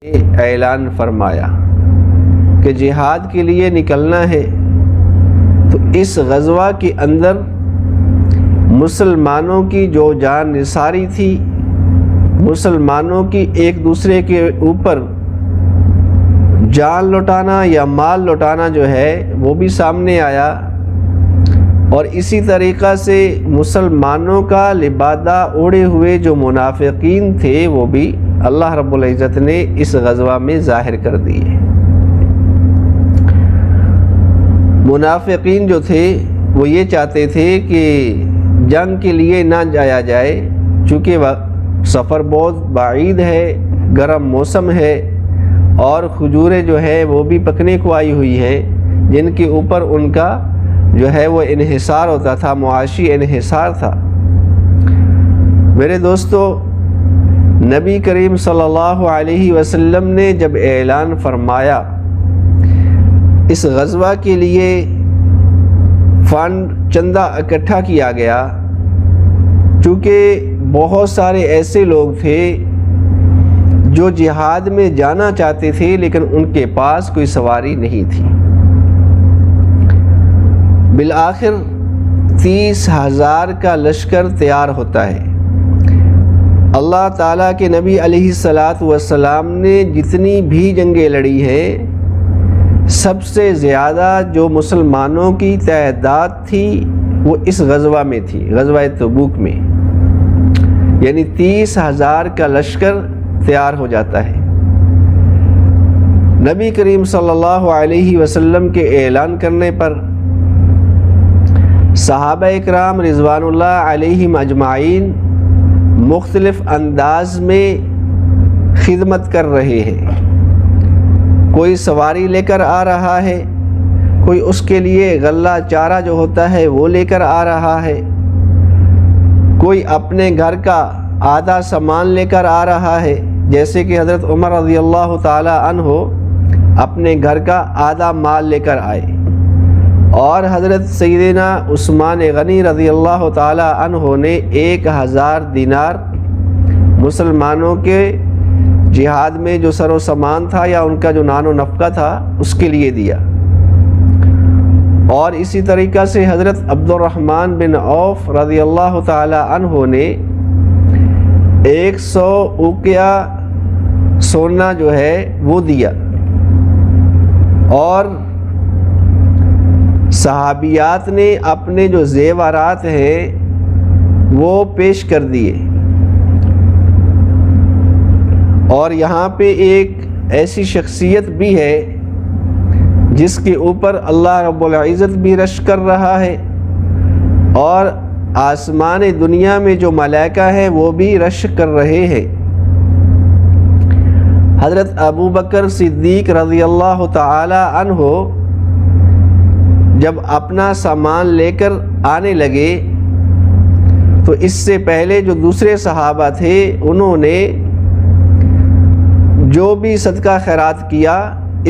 اعلان فرمایا کہ جہاد کے لیے نکلنا ہے، تو اس غزوہ کے اندر مسلمانوں کی جو جان نثاری تھی، مسلمانوں کی ایک دوسرے کے اوپر جان لوٹانا یا مال لوٹانا جو ہے وہ بھی سامنے آیا، اور اسی طریقہ سے مسلمانوں کا لبادہ اوڑھے ہوئے جو منافقین تھے وہ بھی اللہ رب العزت نے اس غزوہ میں ظاہر کر دیے۔ منافقین جو تھے وہ یہ چاہتے تھے کہ جنگ کے لیے نہ جایا جائے، چونکہ سفر بہت بعید ہے، گرم موسم ہے، اور کھجوریں جو ہے وہ بھی پکنے کو آئی ہوئی ہیں، جن کے اوپر ان کا جو ہے وہ انحصار ہوتا تھا، معاشی انحصار تھا۔ میرے دوستو، نبی کریم صلی اللہ علیہ وسلم نے جب اعلان فرمایا اس غزوہ کے لیے فنڈ چندہ اکٹھا کیا گیا، چونکہ بہت سارے ایسے لوگ تھے جو جہاد میں جانا چاہتے تھے لیکن ان کے پاس کوئی سواری نہیں تھی۔ بالآخر 30,000 کا لشکر تیار ہوتا ہے۔ اللہ تعالیٰ کے نبی علیہ السلام نے جتنی بھی جنگیں لڑی ہیں، سب سے زیادہ جو مسلمانوں کی تعداد تھی وہ اس غزوہ میں تھی، غزوہ تبوک میں، یعنی 30,000 کا لشکر تیار ہو جاتا ہے۔ نبی کریم صلی اللہ علیہ وسلم کے اعلان کرنے پر صحابہ اکرام رضوان اللہ علیہم اجمعین مختلف انداز میں خدمت کر رہے ہیں۔ کوئی سواری لے کر آ رہا ہے، کوئی اس کے لیے غلہ چارہ جو ہوتا ہے وہ لے کر آ رہا ہے، کوئی اپنے گھر کا آدھا سامان لے کر آ رہا ہے، جیسے کہ حضرت عمر رضی اللہ تعالی عنہ اپنے گھر کا آدھا مال لے کر آئے، اور حضرت سیدنا عثمان غنی رضی اللہ تعالی عنہ نے 1000 دینار مسلمانوں کے جہاد میں جو سر و سامان تھا یا ان کا جو نان و نفقہ تھا اس کے لیے دیا۔ اور اسی طریقہ سے حضرت عبد الرحمن بن عوف رضی اللہ تعالی عنہ نے 100 اوقیہ سونا جو ہے وہ دیا، اور صحابیات نے اپنے جو زیورات ہیں وہ پیش کر دیے۔ اور یہاں پہ ایک ایسی شخصیت بھی ہے جس کے اوپر اللہ رب العزت بھی رشک کر رہا ہے، اور آسمان دنیا میں جو ملائکہ ہیں وہ بھی رشک کر رہے ہیں۔ حضرت ابو بکر صدیق رضی اللہ تعالی عنہ جب اپنا سامان لے کر آنے لگے تو اس سے پہلے جو دوسرے صحابہ تھے انہوں نے جو بھی صدقہ خیرات کیا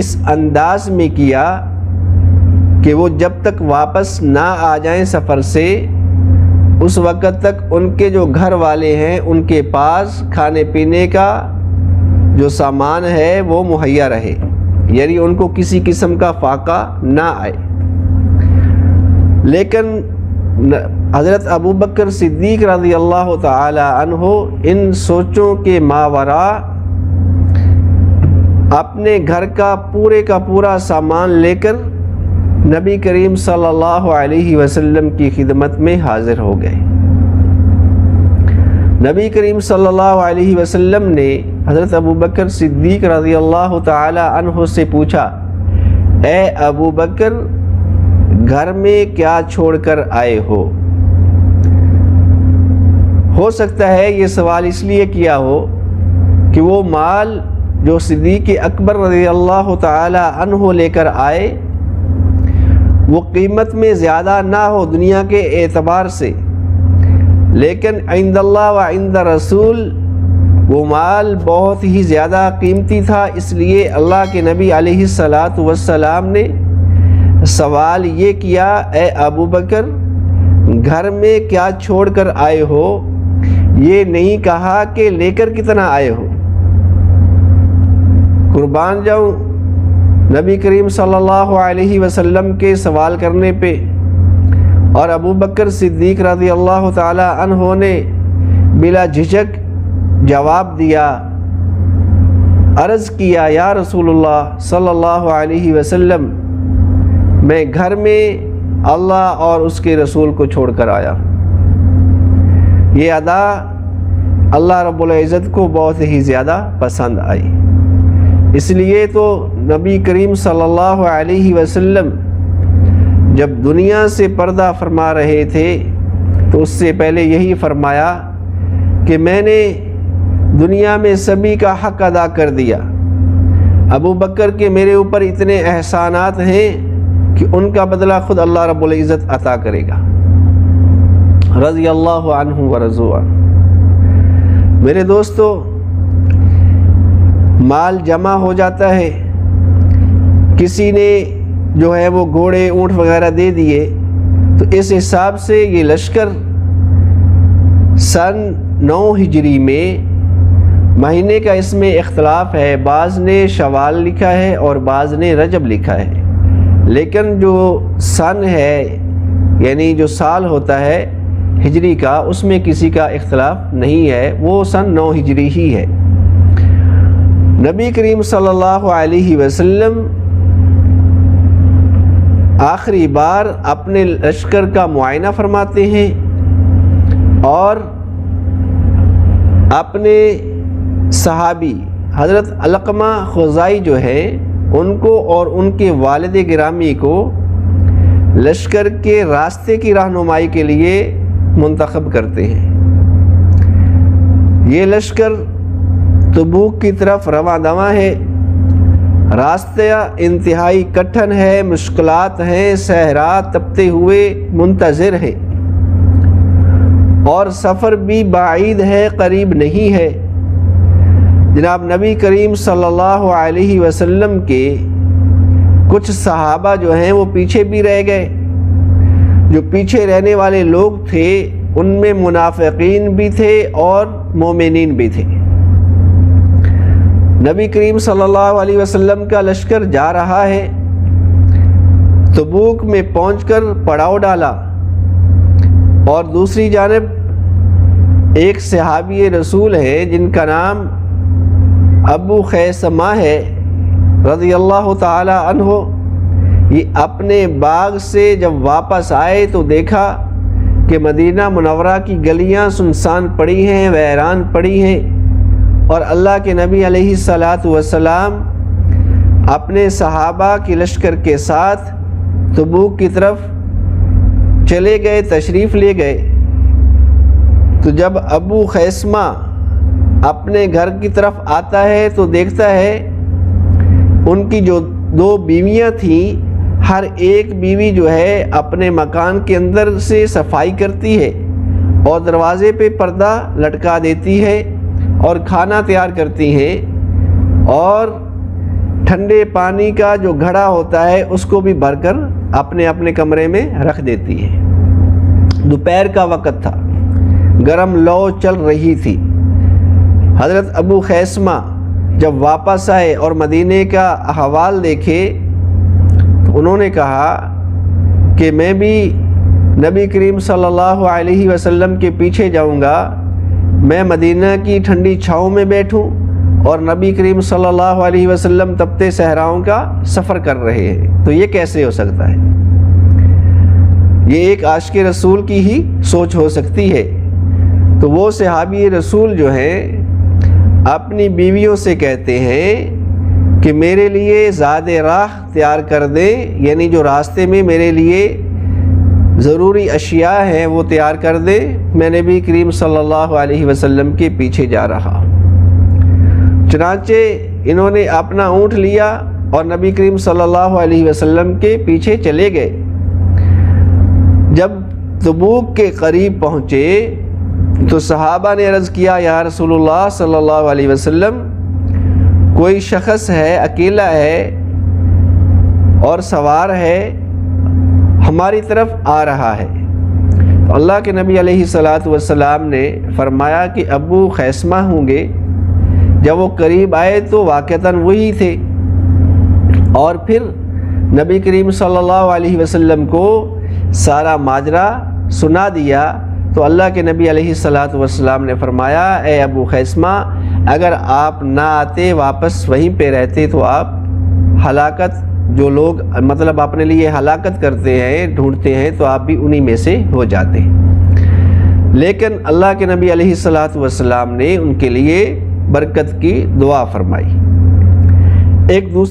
اس انداز میں کیا کہ وہ جب تک واپس نہ آ جائیں سفر سے اس وقت تک ان کے جو گھر والے ہیں ان کے پاس کھانے پینے کا جو سامان ہے وہ مہیا رہے، یعنی ان کو کسی قسم کا فاقہ نہ آئے۔ لیکن حضرت ابو بکر صدیق رضی اللہ تعالی عنہ ان سوچوں کے ماوراء اپنے گھر کا پورا سامان لے کر نبی کریم صلی اللہ علیہ وسلم کی خدمت میں حاضر ہو گئے۔ نبی کریم صلی اللہ علیہ وسلم نے حضرت ابو بکر صدیق رضی اللہ تعالی عنہ سے پوچھا، اے ابو بکر، گھر میں کیا چھوڑ کر آئے ہو سکتا ہے یہ سوال اس لیے کیا ہو کہ وہ مال جو صدیق اکبر رضی اللہ تعالی عنہ لے کر آئے وہ قیمت میں زیادہ نہ ہو دنیا کے اعتبار سے، لیکن عند اللہ و عند رسول وہ مال بہت ہی زیادہ قیمتی تھا، اس لیے اللہ کے نبی علیہ السلام نے سوال یہ کیا، اے ابو بکر گھر میں کیا چھوڑ کر آئے ہو، یہ نہیں کہا کہ لے کر کتنا آئے ہو۔ قربان جاؤں نبی کریم صلی اللہ علیہ وسلم کے سوال کرنے پہ، اور ابو بکر صدیق رضی اللہ تعالی عنہ نے بلا جھجک جواب دیا، عرض کیا یا رسول اللہ صلی اللہ علیہ وسلم، میں گھر میں اللہ اور اس کے رسول کو چھوڑ کر آیا۔ یہ ادا اللہ رب العزت کو بہت ہی زیادہ پسند آئی، اس لیے تو نبی کریم صلی اللہ علیہ وسلم جب دنیا سے پردہ فرما رہے تھے تو اس سے پہلے یہی فرمایا کہ میں نے دنیا میں سبھی کا حق ادا کر دیا، ابو بکر کے میرے اوپر اتنے احسانات ہیں کہ ان کا بدلہ خود اللہ رب العزت عطا کرے گا، رضی اللہ عنہ ورضوا عنہ۔ میرے دوستو، مال جمع ہو جاتا ہے، کسی نے جو ہے وہ گھوڑے اونٹ وغیرہ دے دیے، تو اس حساب سے یہ لشکر سن 9 ہجری میں مہینے کا اس میں اختلاف ہے، بعض نے شوال لکھا ہے اور بعض نے رجب لکھا ہے، لیکن جو سن ہے یعنی جو سال ہوتا ہے ہجری کا، اس میں کسی کا اختلاف نہیں ہے، وہ سن 9 ہجری ہی ہے۔ نبی کریم صلی اللہ علیہ وسلم آخری بار اپنے لشکر کا معائنہ فرماتے ہیں اور اپنے صحابی حضرت علقمہ خزائی جو ہے ان کو اور ان کے والد گرامی کو لشکر کے راستے کی رہنمائی کے لیے منتخب کرتے ہیں۔ یہ لشکر تبوک کی طرف رواں دواں ہے، راستہ انتہائی کٹھن ہے، مشکلات ہیں، صحرا تپتے ہوئے منتظر ہیں، اور سفر بھی بعید ہے، قریب نہیں ہے۔ جناب نبی کریم صلی اللہ علیہ وسلم کے کچھ صحابہ جو ہیں وہ پیچھے بھی رہ گئے، جو پیچھے رہنے والے لوگ تھے ان میں منافقین بھی تھے اور مومنین بھی تھے۔ نبی کریم صلی اللہ علیہ وسلم کا لشکر جا رہا ہے، تبوک میں پہنچ کر پڑاؤ ڈالا، اور دوسری جانب ایک صحابی رسول ہے جن کا نام ابو خیثمہ ہے رضی اللہ تعالی عنہ، یہ اپنے باغ سے جب واپس آئے تو دیکھا کہ مدینہ منورہ کی گلیاں سنسان پڑی ہیں، ویران پڑی ہیں، اور اللہ کے نبی علیہ الصلاۃ والسلام اپنے صحابہ کے لشکر کے ساتھ تبوک کی طرف چلے گئے، تشریف لے گئے۔ تو جب ابو خیثمہ اپنے گھر کی طرف آتا ہے تو دیکھتا ہے ان کی جو 2 بیویاں تھیں، ہر ایک بیوی جو ہے اپنے مکان کے اندر سے صفائی کرتی ہے اور دروازے پہ پردہ لٹکا دیتی ہے اور کھانا تیار کرتی ہیں، اور ٹھنڈے پانی کا جو گھڑا ہوتا ہے اس کو بھی بھر کر اپنے اپنے کمرے میں رکھ دیتی ہے۔ دوپہر کا وقت تھا، گرم لو چل رہی تھی۔ حضرت ابو خیثمہ جب واپس آئے اور مدینے کا احوال دیکھے تو انہوں نے کہا کہ میں بھی نبی کریم صلی اللہ علیہ وسلم کے پیچھے جاؤں گا، میں مدینہ کی ٹھنڈی چھاؤں میں بیٹھوں اور نبی کریم صلی اللہ علیہ وسلم تپتے صحراؤں کا سفر کر رہے ہیں، تو یہ کیسے ہو سکتا ہے؟ یہ ایک عاشق رسول کی ہی سوچ ہو سکتی ہے۔ تو وہ صحابی رسول جو ہیں اپنی بیویوں سے کہتے ہیں کہ میرے لیے زاد راہ تیار کر دیں، یعنی جو راستے میں میرے لیے ضروری اشیاء ہیں وہ تیار کر دیں، میں نبی کریم صلی اللہ علیہ وسلم کے پیچھے جا رہا۔ چنانچہ انہوں نے اپنا اونٹ لیا اور نبی کریم صلی اللہ علیہ وسلم کے پیچھے چلے گئے۔ جب تبوک کے قریب پہنچے تو صحابہ نے عرض کیا، یا رسول اللہ صلی اللہ علیہ وسلم، کوئی شخص ہے، اکیلا ہے اور سوار ہے، ہماری طرف آ رہا ہے۔ اللہ کے نبی علیہ الصلاۃ والسلام نے فرمایا کہ ابو خیثمہ ہوں گے۔ جب وہ قریب آئے تو واقعتاً وہی تھے، اور پھر نبی کریم صلی اللہ علیہ وسلم کو سارا ماجرا سنا دیا تو اللہ کے نبی علیہ الصلاۃ والسلام نے فرمایا، اے ابو خیثمہ، اگر آپ نہ آتے، واپس وہیں پہ رہتے تو آپ ہلاکت، جو لوگ مطلب اپنے لیے ہلاکت کرتے ہیں، ڈھونڈتے ہیں، تو آپ بھی انہی میں سے ہو جاتے۔ لیکن اللہ کے نبی علیہ الصلاۃ والسلام نے ان کے لیے برکت کی دعا فرمائی۔ ایک دوسرے